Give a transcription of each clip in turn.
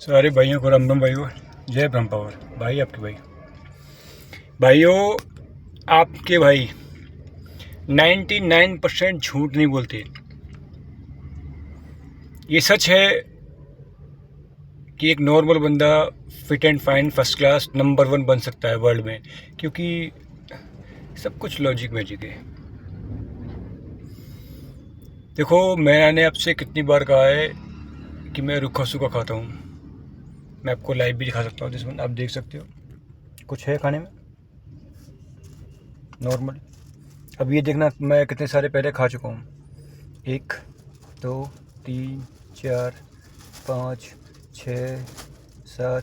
सारे भाइयों को राम राम भाइयों, जय ब्रह्म पावर। भाई आपके भाइयों, आपके भाई 99% झूठ नहीं बोलते। ये सच है कि एक नॉर्मल बंदा fit and fine first class number 1 बन सकता है वर्ल्ड में, क्योंकि सब कुछ लॉजिक मैजिक है। देखो, मैंने आपसे कितनी बार कहा है कि मैं रूखा सूखा खाता हूँ। मैं आपको लाइव भी दिखा सकता हूँ, जिसमें आप देख सकते हो कुछ है खाने में नॉर्मल। अब ये देखना, मैं कितने सारे पहले खा चुका हूँ। 1 2 3 4 5 6 7,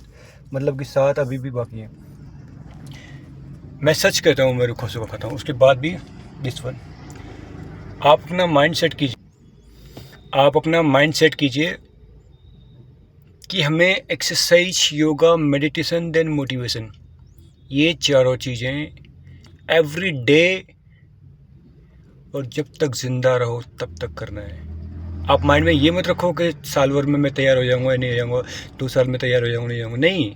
मतलब कि 7 अभी भी बाकी है। मैं सच कहता हूँ, मैं रूखा सूखा खाता हूँ, उसके बाद भी दिस वन। आप अपना माइंड सेट कीजिए कि हमें exercise, yoga, meditation, then motivation, ये चारों चीज़ें एवरी डे और जब तक ज़िंदा रहो तब तक करना है। आप माइंड में ये मत रखो कि साल भर में मैं तैयार हो जाऊँगा या नहीं हो जाऊँगा, 2 साल में तैयार हो जाऊँगा नहीं जाऊँगा। नहीं,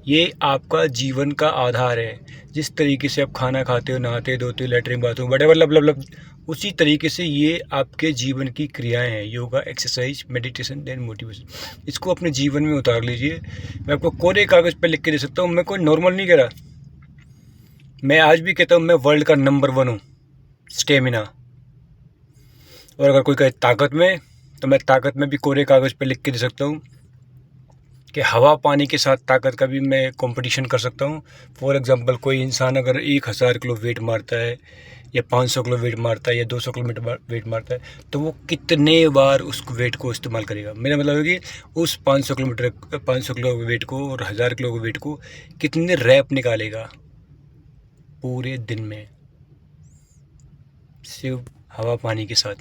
ये आपका जीवन का आधार है। जिस तरीके से आप खाना खाते हो, नहाते धोते हो, लेटरिन बाथरूम वटेवर, लब उसी तरीके से ये आपके जीवन की क्रियाएं हैं। Yoga, exercise, meditation, then motivation. इसको अपने जीवन में उतार लीजिए। मैं आपको कोरे कागज़ पर लिख के दे सकता हूँ। मैं कोई नॉर्मल नहीं कह रहा। मैं आज भी कहता हूँ मैं वर्ल्ड का नंबर 1 हूँ स्टेमिना। और अगर कोई कहे ताकत में, तो मैं ताकत में भी कोरे कागज़ पे लिख के दे सकता हूँ कि हवा पानी के साथ ताकत का भी मैं कंपटीशन कर सकता हूँ। फॉर एग्जांपल, कोई इंसान अगर 1000 किलो वेट मारता है या 500 किलो वेट मारता है या 200 किलो वेट मारता है, तो वो कितने बार उस वेट को इस्तेमाल करेगा। मेरा मतलब है कि उस 500 किलो वेट को और 1000 किलो वेट को कितने रैप निकालेगा पूरे दिन में, सिर्फ हवा पानी के साथ।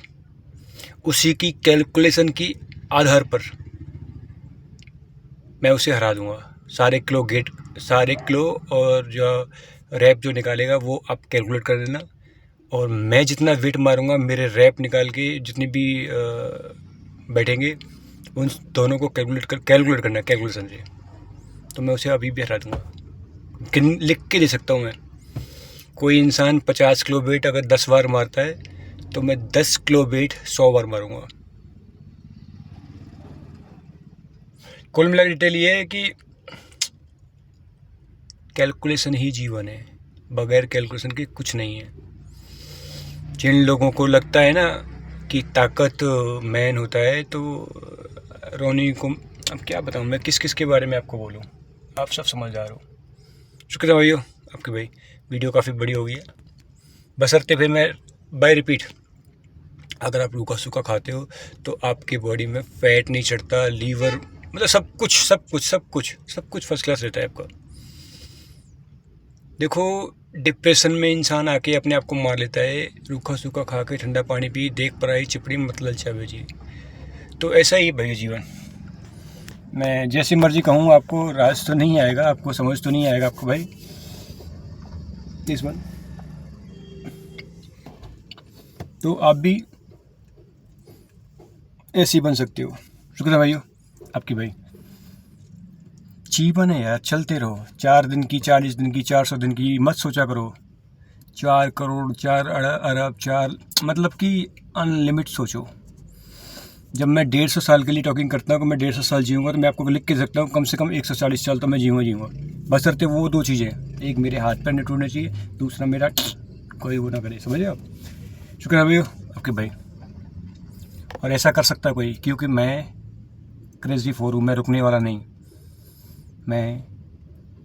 उसी की कैलकुलेशन की आधार पर मैं उसे हरा दूंगा। सारे किलो और जो रैप जो निकालेगा वो आप कैलकुलेट कर देना। और मैं जितना वेट मारूंगा, मेरे रैप निकाल के जितनी भी बैठेंगे, उन दोनों को कैलकुलेट करना है कैलकुलेशन से। तो मैं उसे अभी भी हरा दूंगा। लिख के दे सकता हूँ मैं। कोई इंसान 50 किलो वेट अगर 10 बार मारता है, तो मैं 10 किलो वेट 100 बार मारूंगा। कुल मिला डिटेल ये है कि कैलकुलेशन ही जीवन है, बगैर कैलकुलेशन के कुछ नहीं है। जिन लोगों को लगता है ना कि ताकत मैन होता है, तो रोनी को अब क्या बताऊँ मैं, किस किस के बारे में आपको बोलूँ, आप सब समझदार हो। शुक्रिया भाइयों, आपके भाई वीडियो काफ़ी बड़ी हो गई है। बशर्ते फिर मैं बाय रिपीट, अगर आप रूखा सूखा खाते हो तो आपकी बॉडी में फैट नहीं चढ़ता, लीवर, मतलब सब कुछ फर्स्ट क्लास रहता है आपका। देखो, डिप्रेशन में इंसान आके अपने आप को मार लेता है। रूखा सूखा खा के ठंडा पानी पी, देख पराई चिपड़ी मत ललचा बेजी। तो ऐसा ही भाई जीवन। मैं जैसी मर्जी कहूँ, आपको राज तो नहीं आएगा, आपको समझ तो नहीं आएगा आपको भाई इस वन। तो आप भी ऐसे ही बन सकते हो। शुक्रिया भाइयों, आपकी भाई। जीवन है यार, चलते रहो। 4 दिन की, 40 दिन की, 400 दिन की मत सोचा करो। 4 करोड़, 4 अरब, 4, मतलब कि अनलिमिट सोचो। जब मैं 150 साल के लिए टॉकिंग करता हूँ कि मैं 150 साल जीऊँगा, तो मैं आपको लिख के सकता हूँ कम से कम 140 साल तो मैं जीऊँगा। बशर्ते वो 2 चीज़ें, एक मेरे हाथ पैर नहीं टूटने चाहिए, दूसरा मेरा कोई वो ना करे। समझे आप? शुक्रिया भाई आपके भाई। और ऐसा कर सकता है कोई, क्योंकि मैं क्रेजी फोर हूँ, मैं रुकने वाला नहीं। मैं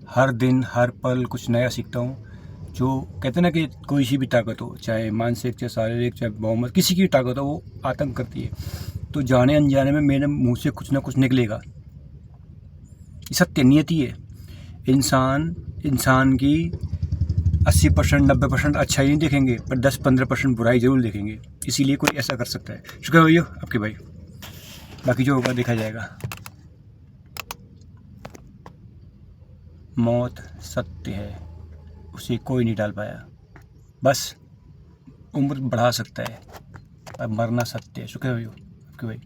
हर दिन हर पल कुछ नया सीखता हूँ। जो कहते हैं ना कि कोई सी भी ताकत हो, चाहे मानसिक, चाहे शारीरिक, चाहे बहुमत, किसी की ताकत हो, वो आतंक करती है। तो जाने अनजाने में मेरे मुंह से कुछ ना कुछ निकलेगा। ये सत्य नियति है। इंसान की 80% 90% अच्छा ही नहीं देखेंगे, पर 10-15% बुराई जरूर देखेंगे। इसीलिए कोई ऐसा कर सकता है। शुक्रिया भैया आपके भाई। बाकी जो होगा देखा जाएगा। मौत सत्य है, उसे कोई नहीं टाल पाया। बस उम्र बढ़ा सकता है, पर मरना सत्य है। शुक्रिया भैया आपके भाई।